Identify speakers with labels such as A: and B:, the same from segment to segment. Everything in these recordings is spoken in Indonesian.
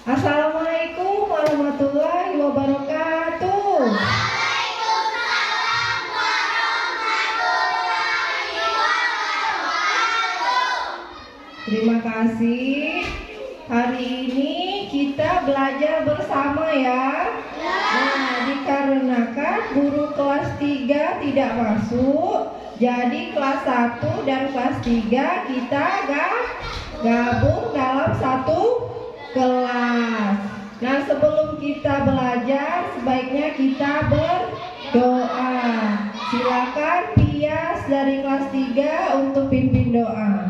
A: Assalamualaikum warahmatullahi wabarakatuh.
B: Waalaikumsalam warahmatullahi wabarakatuh.
A: Terima kasih. Hari ini kita belajar bersama ya. Nah, dikarenakan guru kelas 3 tidak masuk, jadi kelas 1 dan kelas 3 kita gabung dalam satu kelas. Nah, sebelum kita belajar, sebaiknya kita berdoa. Silakan Pias dari kelas 3 untuk pimpin doa.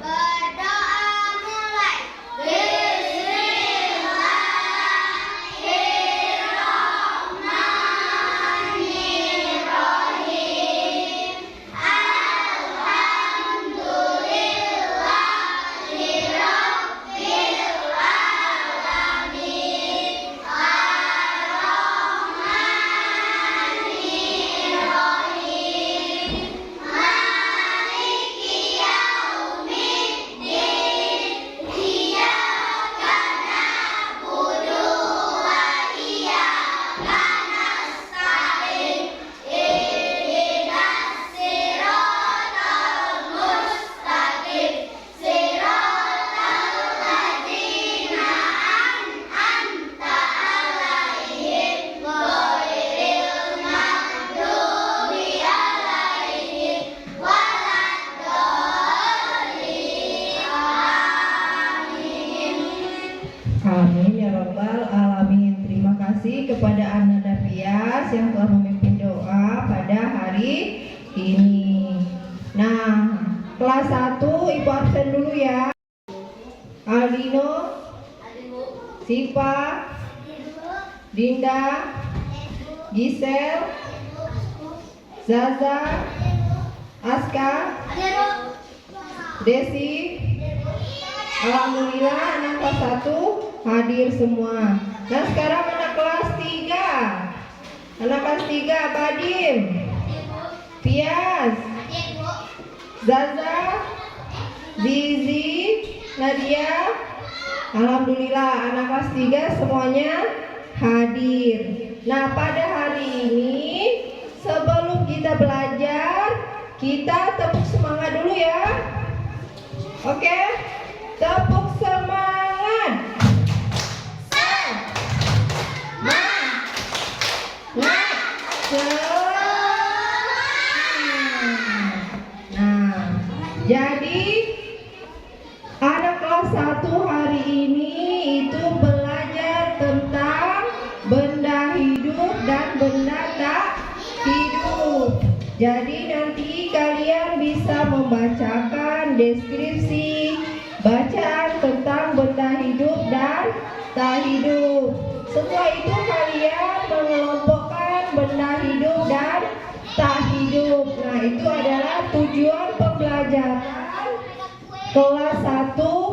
B: Berdoa mulai. Bismillahirrahmanirrahim. Alhamdulillahirabbil alamin. Ar-Rahmanirrahim. Maliki yaumiddin. Iyyaka na'budu wa iyyaka nasta'in. Ihdinas siratal mustaqim. Siratal ladzina an'amta 'alaihim ghairil maghdubi 'alaihim waladdallin. Amin.
A: Amin ya rabbal alamin. Terima kasih kepada Ananda Pias yang telah memimpin doa pada hari ini. Nah, kelas 1 Ibu absen dulu ya. Aldino, Sipa, Dinda, Gisel, Zaza, Aska, Desi. Alhamdulillah anak kelas 1 hadir semua. Nah, sekarang anak kelas 3. Anak kelas 3 Badim, Pias, Zaza, Zizi, Nadia. Alhamdulillah anak kelas 3 semuanya hadir. Nah, pada hari ini sebelum kita belajar, kita tepuk semangat dulu ya. Oke? Tepuk semangat. Nah, jadi anak kelas 1 hari ini itu belajar tentang benda hidup dan benda tak hidup. Jadi nanti kalian bisa membacakan deskripsi bacaan tentang benda hidup dan tak hidup. Setelah itu kalian mengelompokkan benda hidup dan tak hidup. Nah, itu adalah tujuan pembelajaran kelas 1.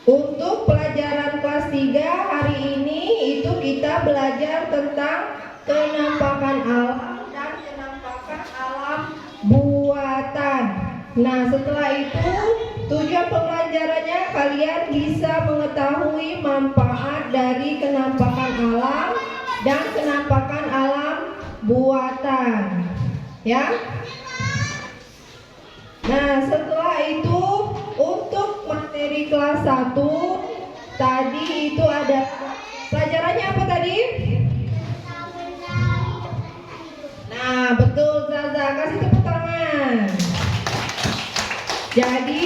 A: Untuk pelajaran kelas 3 hari ini itu kita belajar tentang kenampakan alam dan kenampakan alam buatan. Nah, setelah itu tujuan pembelajarannya kalian bisa mengetahui manfaat dari kenampakan alam dan kenampakan alam buatan. Ya. Nah, setelah itu untuk materi kelas 1 tadi itu ada pelajarannya apa tadi? Nah, betul Zaza, kasih tepuk tangan. Jadi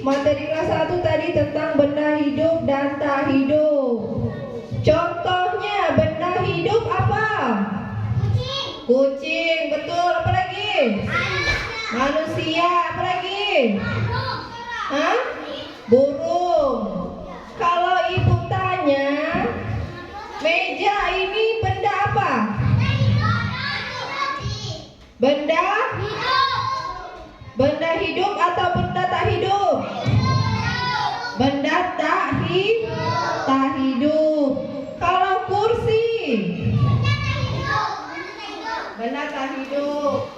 A: materi kelas 1 tadi tentang benda hidup dan tak hidup. Contohnya benda hidup apa? Kucing, betul. Apa lagi? Manusia, apa lagi? Hah? Burung. Kalau tak hidup. Kalau kursi, benda tak hidup.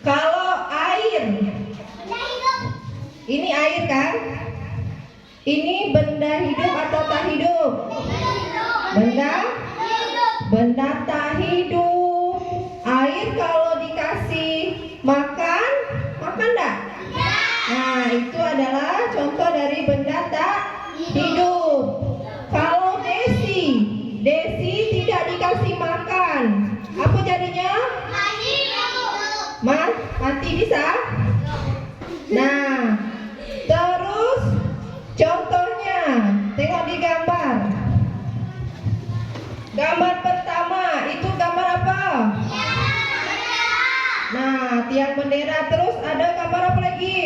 A: Kalau air, ini air kan? Ini benda hidup atau tak hidup? Benda tak hidup. Air kalau dikasih makan enggak? Nah, itu adalah contoh dari benda tak hidup. Kalau Desi tidak dikasih makan, apa jadinya? Mati bisa? Nah, terus contohnya, tengok di gambar. Gambar pertama, itu gambar apa? Nah, tiang bendera. Terus ada gambar apa lagi?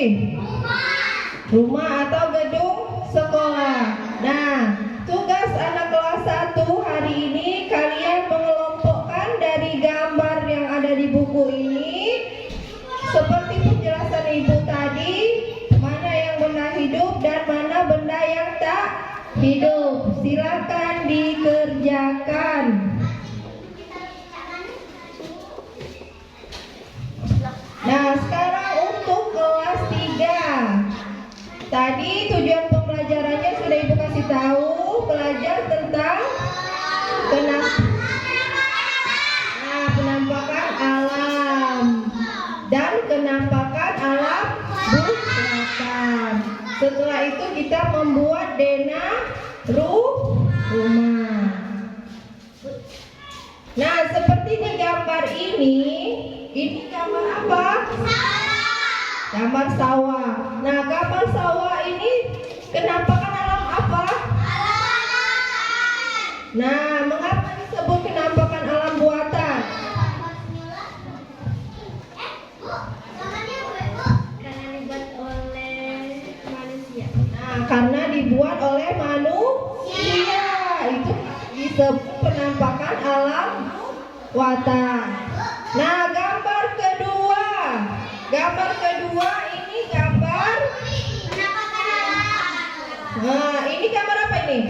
A: Rumah atau gedung sekolah. Nah, tugas anak kelas 1 hari ini kalian mengelompokkan dari gambar yang ada di buku ini. Seperti penjelasan ibu tadi, mana yang benda hidup dan mana benda yang tak hidup. Silakan dikerjakan. Nah, sekarang untuk kelas 3. Tadi tujuan pembelajarannya sudah ibu kasih tahu, belajar tentang penampakan alam dan kenampakan alam buatan. Setelah itu kita membuat rumah. Nah, seperti di gambar ini gambar apa? Gambar sawah. Nah, gambar sawah ini kenampakan alam apa? Nah, mengapa disebut kenampakan alam buatan?
B: Karena dibuat oleh manusia.
A: Nah, karena dibuat oleh manusia. Itu disebut penampakan alam buatan. Nah, gambar kedua. Ini gambar. Nah, ini gambar apa ini?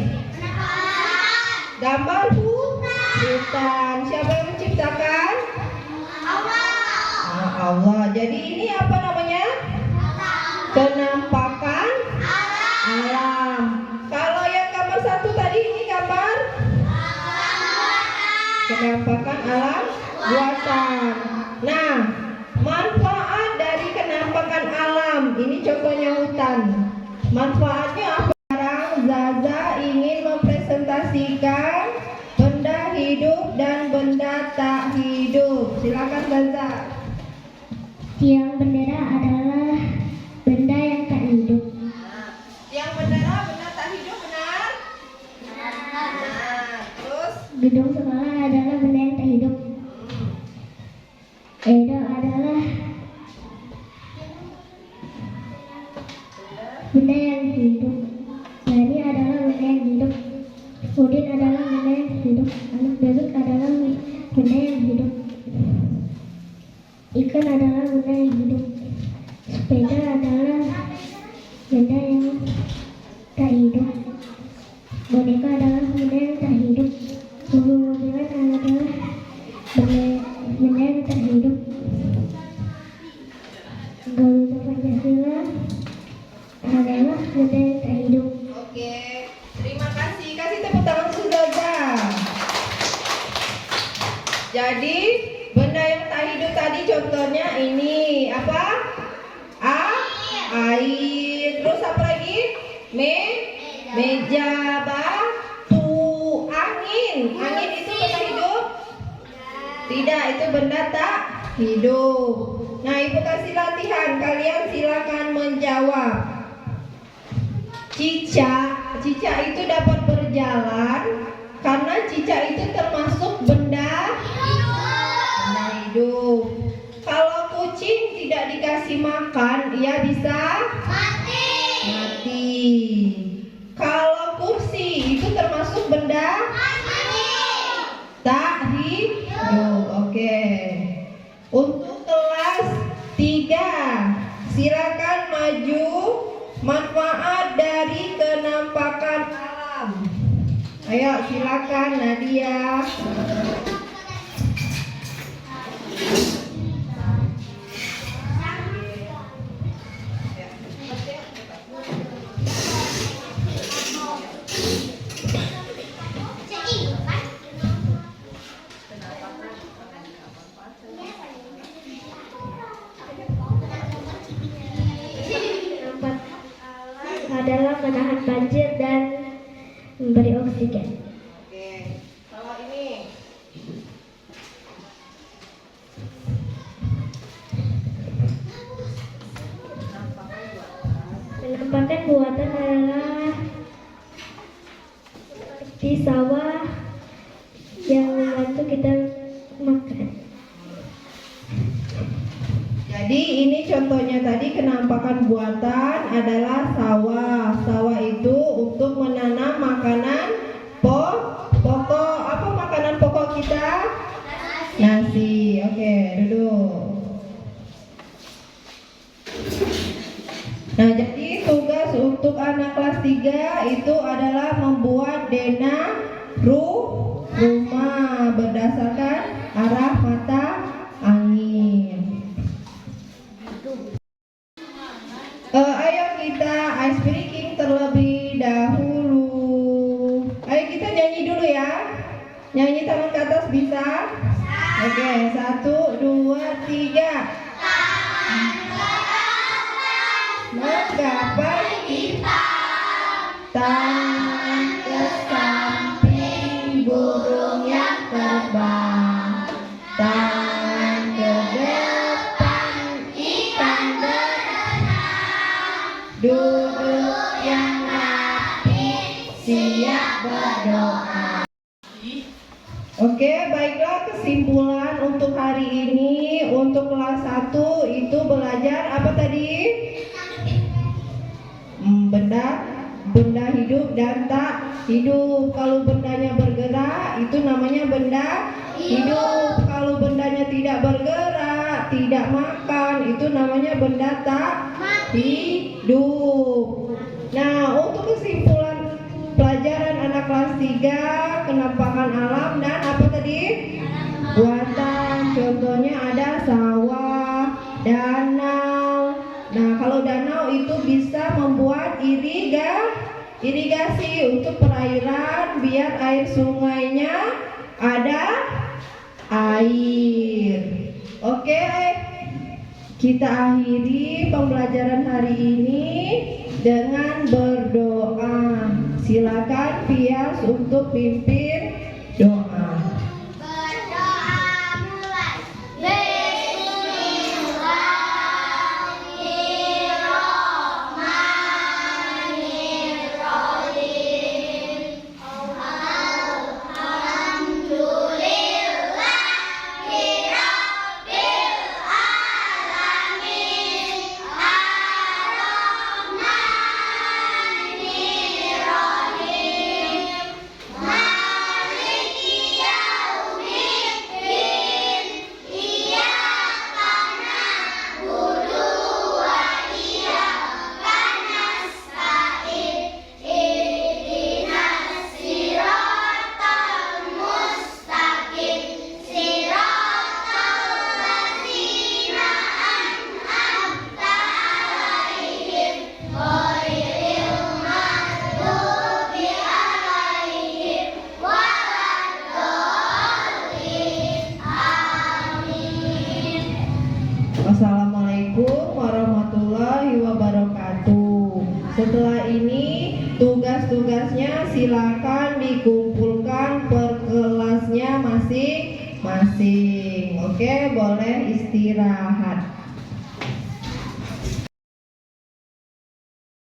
A: Gambar hutan. Siapa yang menciptakan? Allah. Jadi ini apa namanya? Kenampakan alam. Kalau yang gambar 1 tadi ini gambar kenampakan alam buatan. Nah, manfaat dari kenampakan alam. Ini contohnya hutan. Manfaatnya apa? Sekarang Zaza ingin mempresentasikan benda hidup dan benda tak hidup. Silakan Zaza.
B: Tiang bendera adalah benda yang tak hidup.
A: Tiang bendera benda tak hidup, benar? Nah, terus
B: Gedung sekolah adalah benda yang tak hidup. Edo adalah benda yang hidup. Lani adalah benda yang hidup. Udin adalah benda yang hidup. Anak bebek adalah benda yang hidup. Ikan adalah benda yang hidup. Sepeda adalah benda yang tak hidup. Boneka adalah benda yang tak hidup. Mobil-mobilan adalah benda yang tak hidup. Garuda Pancasila adalah benda yang tak hidup.
A: oke. Terima kasih. Kasih tepuk tangan untuk Zaza. Jadi benda yang tak hidup tadi contohnya ini apa? Air. Terus apa lagi? Meja, batu, angin. Angin itu benda hidup? Tidak, itu benda tak hidup. Nah, ibu kasih latihan. Kalian silakan menjawab. Cicak itu dapat berjalan karena cicak itu termasuk benda hidup. Kalau kucing tidak dikasih makan, ia bisa mati. Kalau kursi itu termasuk benda tak hidup. Oke. Untuk kelas 3, silakan maju manfaat dari kenampakan alam. Ayo silakan Nadia.
B: Adalah menahan banjir dan memberi oksigen.
A: Oke, kalau ini
B: Penampakan buatan adalah seperti sawah yang membantu kita makan.
A: Jadi ini contohnya tadi kenampakan buatan adalah sawah. Sawah itu untuk menanam makanan pokok. Apa makanan pokok kita? Nasi. Oke, duduk. Nah, jadi tugas untuk anak kelas 3 itu adalah membuat denah rumah berdasarkan arah mata angin. Ayo kita ice breaking terlebih dahulu. Ayo kita nyanyi dulu ya. Nyanyi tangan ke atas bisa? Oke, 1, 2, 3. Menggapai tangan ke samping burung yang terbang, tangan ke depan ikan berenang, duduk yang rapi siap berdoa. Oke, baiklah kesimpulan untuk hari ini. Untuk kelas 1 itu belajar apa tadi? Benda hidup dan tak hidup. Kalau bendanya bergerak itu namanya benda hidup. Kalau bendanya tidak bergerak, tidak makan, itu namanya benda tak hidup. Nah, untuk kesimpulan pelajaran anak kelas 3, kenampakan alam dan apa tadi? Buatan. Contohnya ada sawah, danau. Nah, kalau danau itu bisa membuat irigasi untuk perairan biar air sungainya ada air. Oke, kita akhiri pembelajaran hari ini dengan berdoa. Silakan Pias untuk pimpin doa. Wassalamualaikum warahmatullahi wabarakatuh. Setelah ini tugas-tugasnya silakan dikumpulkan per kelasnya masing-masing. Oke, boleh istirahat.